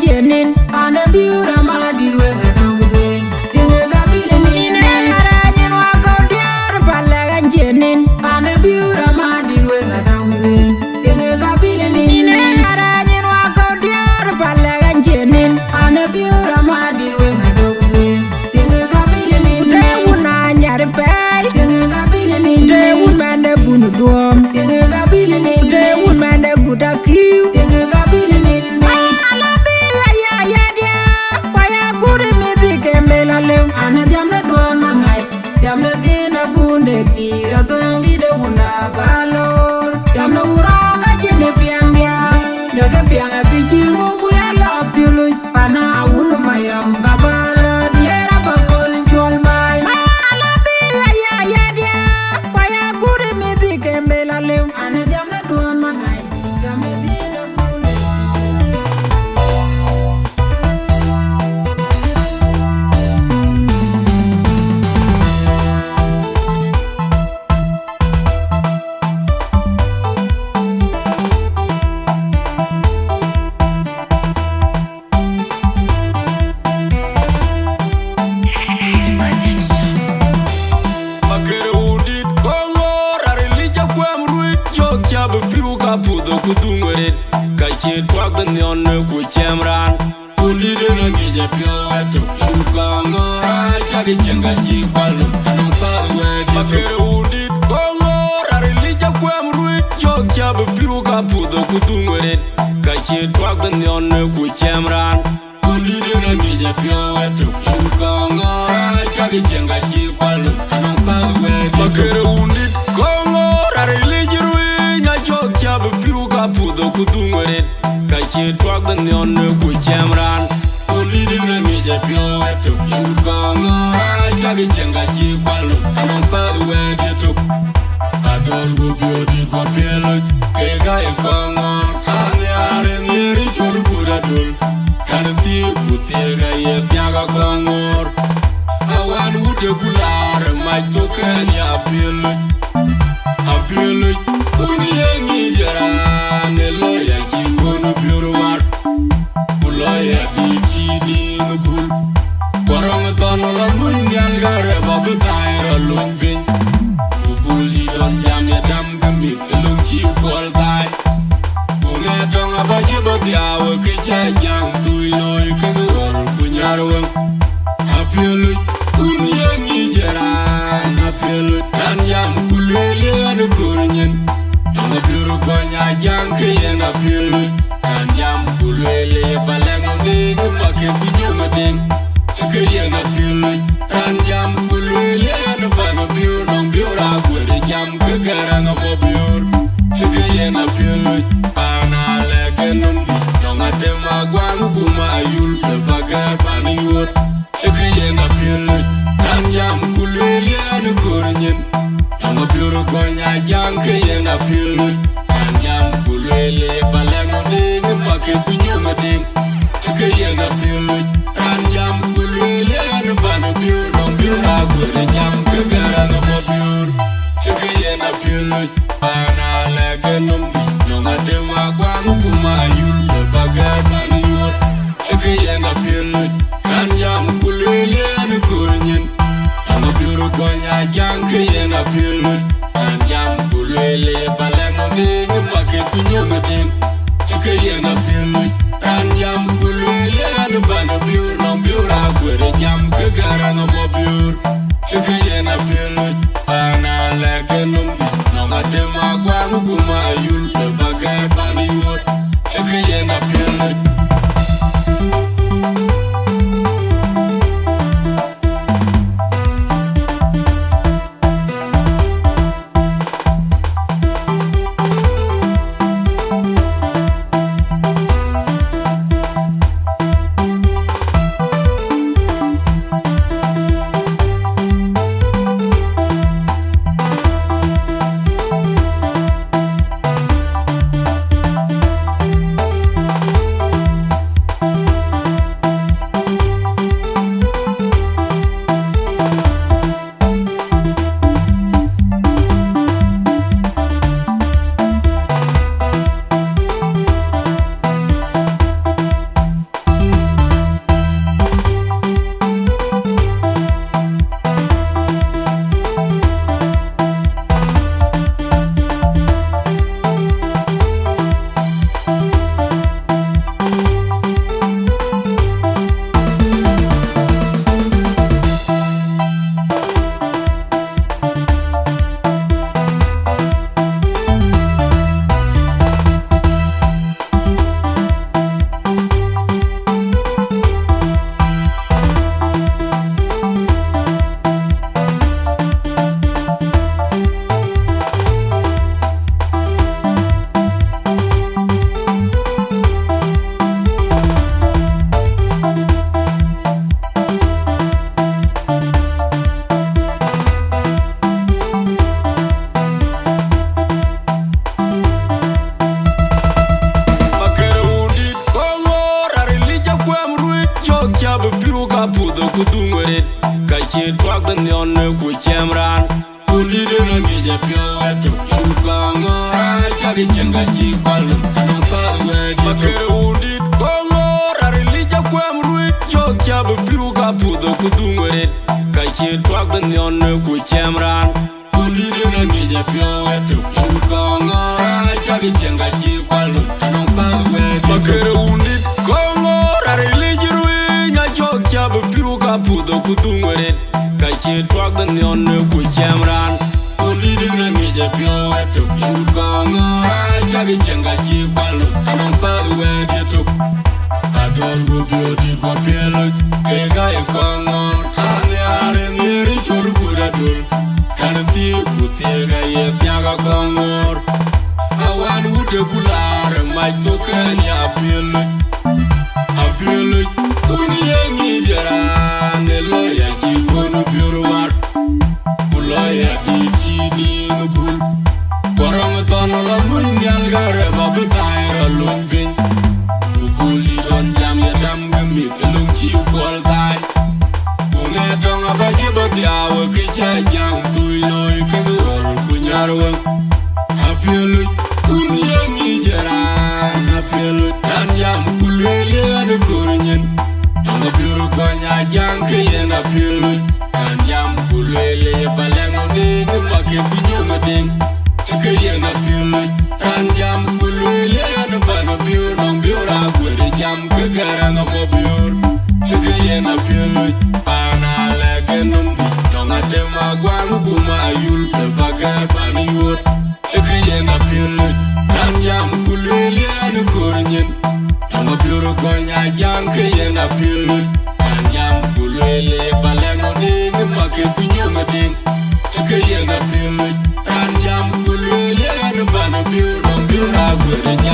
jenin ana biura madirwe ngadongwe dinga gabile ni ne aranyin wa godiar balaga jenin ana biura madirwe ngadongwe dinga gabile ni ne aranyin wa godiar balaga jenin ana biura madirwe ngadongwe dinga gabile ni ne una nyar bay dinga gabile ni ne un mande bunu dom dinga gabile ni ne un mande gudakiu dinga gabile ni ana jamle don mangai jamle dina bunde kira tongi de bunda balor jamle uranga jene piangya jaga pianga pijimu buya la piulu pana unu mayam gabala diera bakol jual mai ala biya ya dia kwaya guri mi dikembela lew ana jamle don mangai jamle dina bunde kudungweret kache twag nyon ku chemran ulide na ngeje pyo ato kongo chagi chenga chi kwalu anon pawe makere udit kongo arilija kwem ruit chok chab piru ka pudo kudungweret kache twag nyon ku chemran ulide na ngeje pyo ato kongo chagi chenga chi kwalu anon pawe makere udit kongo arilija Chabu piru ka pudo kudungweret kache twag nyon ku chemran ulide na ngeje pyo ato kongo chagi chenga chi kwalu anon pawe getuk adol gu biodi kwa pelo kega e kongo ane are ngiri cholu buradul kanti kutiega ye tiaga kongor awan ude kulare majoken ya pelo apelo Uniyengi jara neloya kingono biurwar Uloya dikini ngubul Warang tono la munyan gare babu taira lungbin Ubuli don jam ya dam gambit Lung chi kwal gai Unga tonga baji badiawa Kecha jang tui loy kanuror kunyarwang Apielu Uniyengi jara Apielu Dan jam kulele anu kurinyen Anga biuru konya jang kaya na pilu Kan jam kulele baleng nging Make kunyuma ding Kaya na pilu Ran jam kulele anu bana biur Nong biura kwere jam kegara ngapa biur Kaya na pilu Pana lege numdi Nong atema guang kuma ayul Lebagar pani yur Kaya na pilu Ran jam kulele anu kurinyen Anga biuru konya jang kaya na pilu Anjam kulele balengo ding Make kunyuma ding Kaya na pilu Anjam kulele anubana biur Nong biura kwere jam kegara ngapa biur Kaya na pilu Pana lege numdi Nong atema guang kuma ayul Lebagar pani yur Kaya na pilu Anjam kulele anu kurinyen Anga biuru konya jang kaya na pilu Anjam kulele balengo kudungeret ka chi twak ben yon ku chemran uli de na mi je pyo eto kongora chagi chenga chi kwalum anong ka we makere undit kongora relija kwem ruit chok chabu piru ka pudo kudungeret ka chi twak ben yon ku chemran uli de na mi je pyo eto kongora chagi chenga chi kwalum anong ka we makere undit kongora relija chok chabu piru ka pudo kudungeret ka chi twak ben yon ku chemran uli de na mi je pyo eto kongora chagi chenga chi kwalum anong pa we getuk adol go beauty ko pelo ke ga e kongor ane are ngiri chor buradul kan ti ku ti ga ye tiaga kongor awan wude kular mai to kan ya pelo apelo Uniyangi jara ne loya ki kono biurwar Uloya di chini ngubul Korong tono la mungyal gara babi taira lungpin Ukuli don jam ya dam gami kelung chi ukol tay Unge tonga baji batiawa kicha jang tui loy keduol kunyarwang Apielu Uniyangi jara Apielu dan jam kulwele anu kurinyen Ang biru konya jang kaya na pilu Kan jam kulele baleng oding Make binyo ngading Kaya na pilu Kan jam kulele Ano ba na biur Nong biur agwere jam kagara nga mo biur Kaya na pilu Panalege numbi Nong ate magwang kumayul Kebagar paniwot Kaya na pilu Kan jam kulele Ano kurinyen Ang biru konya jang kaya na pilu Kan jam kulele baleng oding Make binyo ngading Kaya na pilu Kan jam kulele Ano ba na biur Nong biur agwere jam